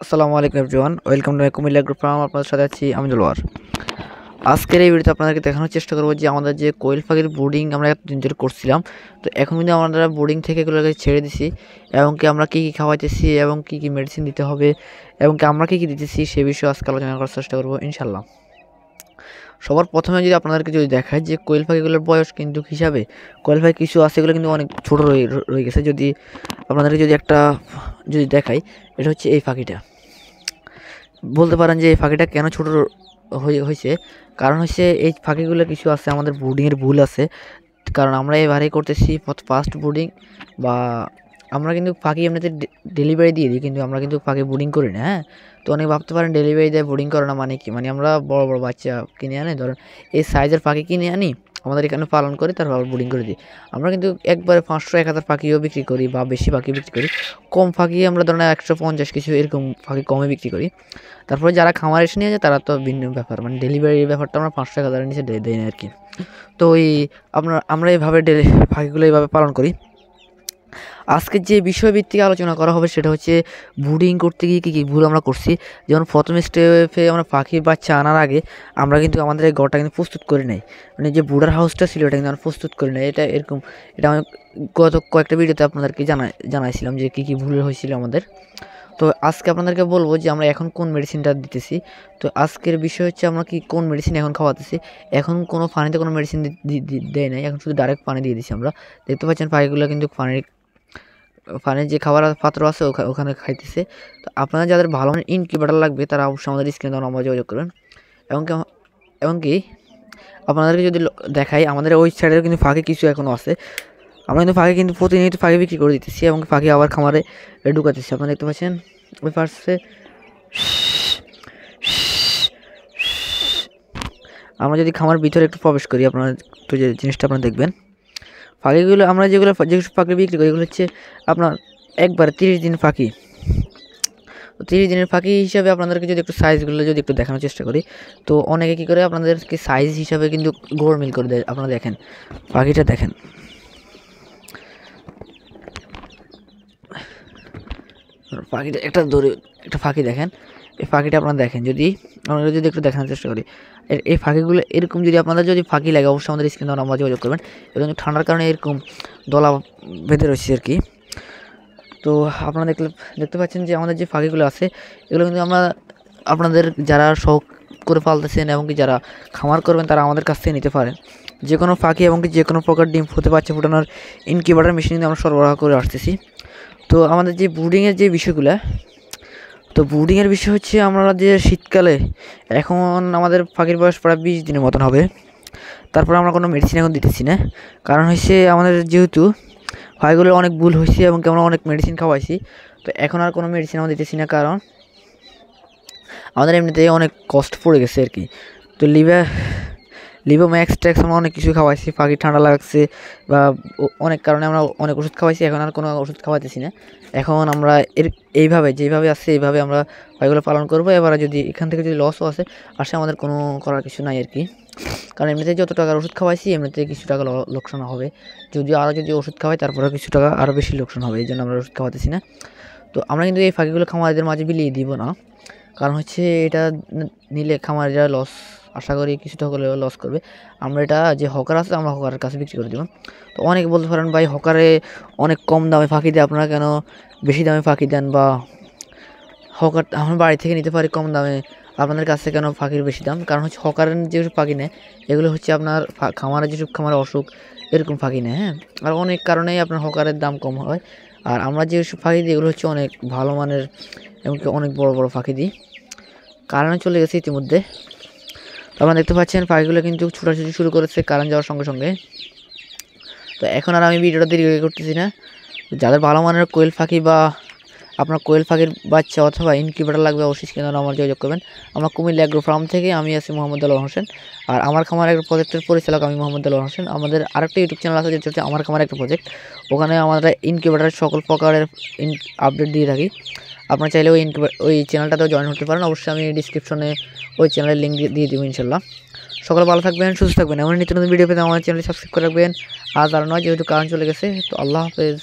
আসসালামু আলাইকুম everyone, welcome to my Comilla group farm. আপনাদের সাথে আছি আমি জলোয়ার। আজকের এই ভিডিওতে আপনাদেরকে দেখানোর চেষ্টা করবো যে আমাদের যে কোয়েল পাখির ব্রুডিং আমরা এতদিন ধরে করছিলাম, তো এখন কিন্তু আমরা ব্রুডিং থেকে এগুলোকে ছেড়ে দিছি এবং কি আমরা কী কী খাওয়াইতেছি এবং কী কী মেডিসিন দিতে হবে এবং কি আমরা কী কী দিতেছি সে বিষয়ে আজকে আলোচনা করার চেষ্টা করবো ইনশাল্লাহ। সবার প্রথমে যদি আপনাদেরকে দেখায় যে কোয়েল পাখিগুলোর বয়স কিন্তু হিসাবে কোয়েল পাখি কিছু আছে এগুলো কিন্তু অনেক ছোটো রয়ে গেছে। যদি আপনাদেরকে একটা দেখাই, এটা হচ্ছে এই পাখিটা। বলতে পারেন যে এই পাখিটা কেন ছোটো হয়েছে, কারণ হচ্ছে এই পাখিগুলো কিছু আছে আমাদের ব্রুডিংয়ের ভুল আছে। কারণ আমরা এবারেই করতেছি ফার্স্ট ব্রুডিং, বা আমরা কিন্তু পাখি এমনিতে ডেলিভারি দিয়ে দিই, কিন্তু আমরা কিন্তু পাখি ব্রুডিং করি না। হ্যাঁ, তো অনেক ভাবতে পারেন ডেলিভারি দেয় ব্রুডিং করে না মানে কি, মানে আমরা বড় বড় বাচ্চা কিনে আনি, ধরেন এই সাইজের পাখি কিনে আনি, আমাদের এখানে পালন করি, তারপর ব্রুডিং করে দিই। আমরা কিন্তু একবারে 500-1000 পাখিও বিক্রি করি বা বেশি পাখি বিক্রি করি। কম পাখি আমরা ধরেন 150 কিছু এরকম পাখি কমে বিক্রি করি। তারপরে যারা খামার এসে নিয়ে যায় তারা তো ভিন্ন ব্যাপার, মানে ডেলিভারির ব্যাপারটা আমরা 500-1000 নিচে দেয় না আর কি। তো আমরা এইভাবে পাখিগুলো এইভাবে পালন করি। আজকের যে বিষয়ভিত্তিক আলোচনা করা হবে সেটা হচ্ছে ব্রুডিং করতে গিয়ে কী কী ভুল আমরা করছি। যেমন প্রথম স্টেপে আমরা পাখির বাচ্চা আনার আগে আমরা কিন্তু আমাদের এই ঘরটা কিন্তু প্রস্তুত করে নেই, মানে যে ব্রুডার হাউসটা ছিল এটা কিন্তু আমরা প্রস্তুত করে নেই। এটা আমি গত কয়েকটা ভিডিওতে আপনাদেরকে জানাইছিলাম যে কী কী ভুল হয়েছিল আমাদের। তো আজকে আপনাদেরকে বলবো যে আমরা এখন কোন মেডিসিনটা দিতেছি। তো আজকের বিষয় হচ্ছে আমরা কোন মেডিসিন এখন খাওয়াতেছি। এখন কোনো পানিতে কোনো মেডিসিন দেয় নাই, এখন শুধু ডাইরেক্ট পানি দিয়ে দিচ্ছি আমরা। দেখতে পাচ্ছেন পাখিগুলো কিন্তু পানির যে খাবার পাত্র আছে ওখানে খাইতেছে। তো আপনারা যাদের ভালো মানের ইনকিউবেটর লাগবে তারা অবশ্যই আমাদের স্ক্রিনে দেওয়া নম্বরে যোগাযোগ করবেন। এমনকি আপনাদেরকে যদি দেখাই, আমাদের ওই সাইডেও কিন্তু ফাঁকি কিছু এখনও আছে। আমরা কিন্তু ফাঁকি কিন্তু প্রতিনিয়ত ফাঁকি বিক্রি করে দিতেছি এবং ফাঁকি আবার খামারে ঢুকাতেছি। আপনারা দেখতে পাচ্ছেন ওই পাশে আমরা যদি খামার ভিতরে একটু প্রবেশ করি, আপনারা একটু যে জিনিসটা আপনারা দেখবেন, পাখিগুলো আমরা যে পাখি বিক্রি করি এগুলো হচ্ছে আপনার একবারে 30 দিন পাখি। তো 30 দিনের পাখি হিসাবে আপনাদেরকে যদি একটু সাইজগুলো একটু দেখানোর চেষ্টা করি, তো অনেকে কী করে আপনাদেরকে সাইজ হিসাবে কিন্তু গোলমেল করে দেয়। আপনারা দেখেন পাখিটা, দেখেন পাখিটা একটা পাখি দেখেন, এই পাখিটা আপনারা দেখেন। আমরা একটু দেখানোর চেষ্টা করি, এই পাখিগুলো এরকম যদি আপনাদের পাখি লাগে অবশ্যই আমাদের স্ক্রিনে আমরা যোগাযোগ করবেন। এবং ঠান্ডার কারণে এরকম দলা বেঁধে রয়েছে আর কি। তো আপনারা দেখতে পাচ্ছেন যে আমাদের যে পাখিগুলো আছে এগুলো কিন্তু আমরা আপনাদের যারা শখ করে পালতেছেন এবং কি যারা খামার করবেন তারা আমাদের কাছ থেকে নিতে পারেন। যে কোনো পাখি এবং কি যে কোনো প্রকার ডিম হতে পারছে ফোটানোর ইনকিউবেটর মেশিন কিন্তু আমরা সরবরাহ করে আসতেছি। তো আমাদের যে ব্রুডিংয়ের যে বিষয়গুলো, তো ব্রুডিংয়ের বিষয় হচ্ছে আমরা যে শীতকালে এখন আমাদের পাখির বয়স প্রায় 20 দিনের মতন হবে। তারপর আমরা কোনো মেডিসিন এখন দিতেছি না, কারণ হচ্ছে আমাদের যেহেতু পাখিগুলোর অনেক ভুল হয়েছে এবং আমরা অনেক মেডিসিন খাওয়াইছি, তো এখন আর কোনো মেডিসিন আমরা দিতেছি না, কারণ আমাদের এমনিতেই অনেক কষ্ট পড়ে গেছে আর কি। তো লিভোম্যাক্স ট্যাক্স আমরা অনেক কিছু খাওয়াইছি, পাখি ঠান্ডা লাগছে বা অনেক কারণে আমরা অনেক ওষুধ খাওয়াইছি, এখন আর কোনো ওষুধ খাওয়াইতেছি না। এখন আমরা এইভাবে যেভাবে আছে এইভাবে আমরা পাখিগুলো পালন করবো। এবার যদি এখান থেকে যদি লসও আসে আমাদের কোনো করার কিছু নাই আর কি, কারণ এমনিতে যত টাকার ওষুধ খাওয়াইছি এমনিতে কিছু টাকা লোকসান হবে। যদি ওষুধ খাওয়াই তারপরে কিছু টাকা আরও বেশি লোকসান হবে, এই জন্য আমরা ওষুধ খাওয়াতেছি না। তো আমরা কিন্তু এই পাখিগুলো খামারিদের মাঝে বিলিয়ে দিব না, কারণ হচ্ছে এটা নিলে খামারিরা লস, আশা করি কিছুটা হলেও লস করবে। আমরা এটা যে হকার আছে আমরা হকারের কাছে বিক্রি করে দেব। তো অনেকে বলতে পারেন ভাই হকারে অনেক কম দামে ফাঁকি দেয়, আপনারা কেন বেশি দামে ফাঁকি দেন, বা হকার আমরা বাড়ি থেকে নিতে পারি কম দামে, আপনাদের কাছে কেন ফাঁকির বেশি দাম? কারণ হচ্ছে হকারের যেসব পাখি নেয় এগুলো হচ্ছে আপনার খামারের খামারের অসুখ এরকম ফাঁকি নেয়। হ্যাঁ, আর অনেক কারণেই আপনার হকারের দাম কম হয়। আর আমরা যেসব ফাঁকি দিই এগুলো হচ্ছে অনেক ভালো মানের, এমনকি অনেক বড় বড় ফাঁকি দিই। কারেন্ট চলে গেছে ইতিমধ্যে, তো আপনারা দেখতে পাচ্ছেন পাখিগুলো কিন্তু ছোটাছুটি শুরু করেছে কারেন্ট যাওয়ার সঙ্গে সঙ্গে। তো এখন আর আমি ভিডিওটা দীর্ঘ করতেছি না। যাদের ভালো মানের কোয়েল পাখি বা আপনার কোয়েল পাখির বাচ্চা অথবা ইনকিউবেটর লাগবে অবশ্যই স্ক্রিনে আমার যোগাযোগ করবেন। আমরা কুমিল্লা এগ্রো ফার্ম থেকে, আমি আছি মোহাম্মদ দেলোয়ার হোসেন, আর আমার খামার একটা প্রজেক্টের পরিচালক আমি মোহাম্মদ দেলোয়ার হোসেন। আমাদের আরেকটা ইউটিউব চ্যানেল আছে যেটা হচ্ছে আমার খামার একটা প্রজেক্ট, ওখানে আমরা ইনকিউবেটরের সকল প্রকারের আপডেট দিয়ে থাকি। আপনারা চাইলে ওই চ্যানেলটাতেও জয়েন হতে পারেন, অবশ্যই আমি ডিসক্রিপশনে ওই চ্যানেলের লিঙ্ক দিয়ে দেবো ইনশাল্লাহ। সকলে ভালো থাকবেন, সুস্থ থাকবেন, এমন নিত্য নতুন ভিডিও পেতে আমার চ্যানেলটি সাবস্ক্রাইব করে রাখবেন। আজ আর নয়, যেহেতু কারেন্ট চলে গেছে। তো আল্লাহ হাফেজ।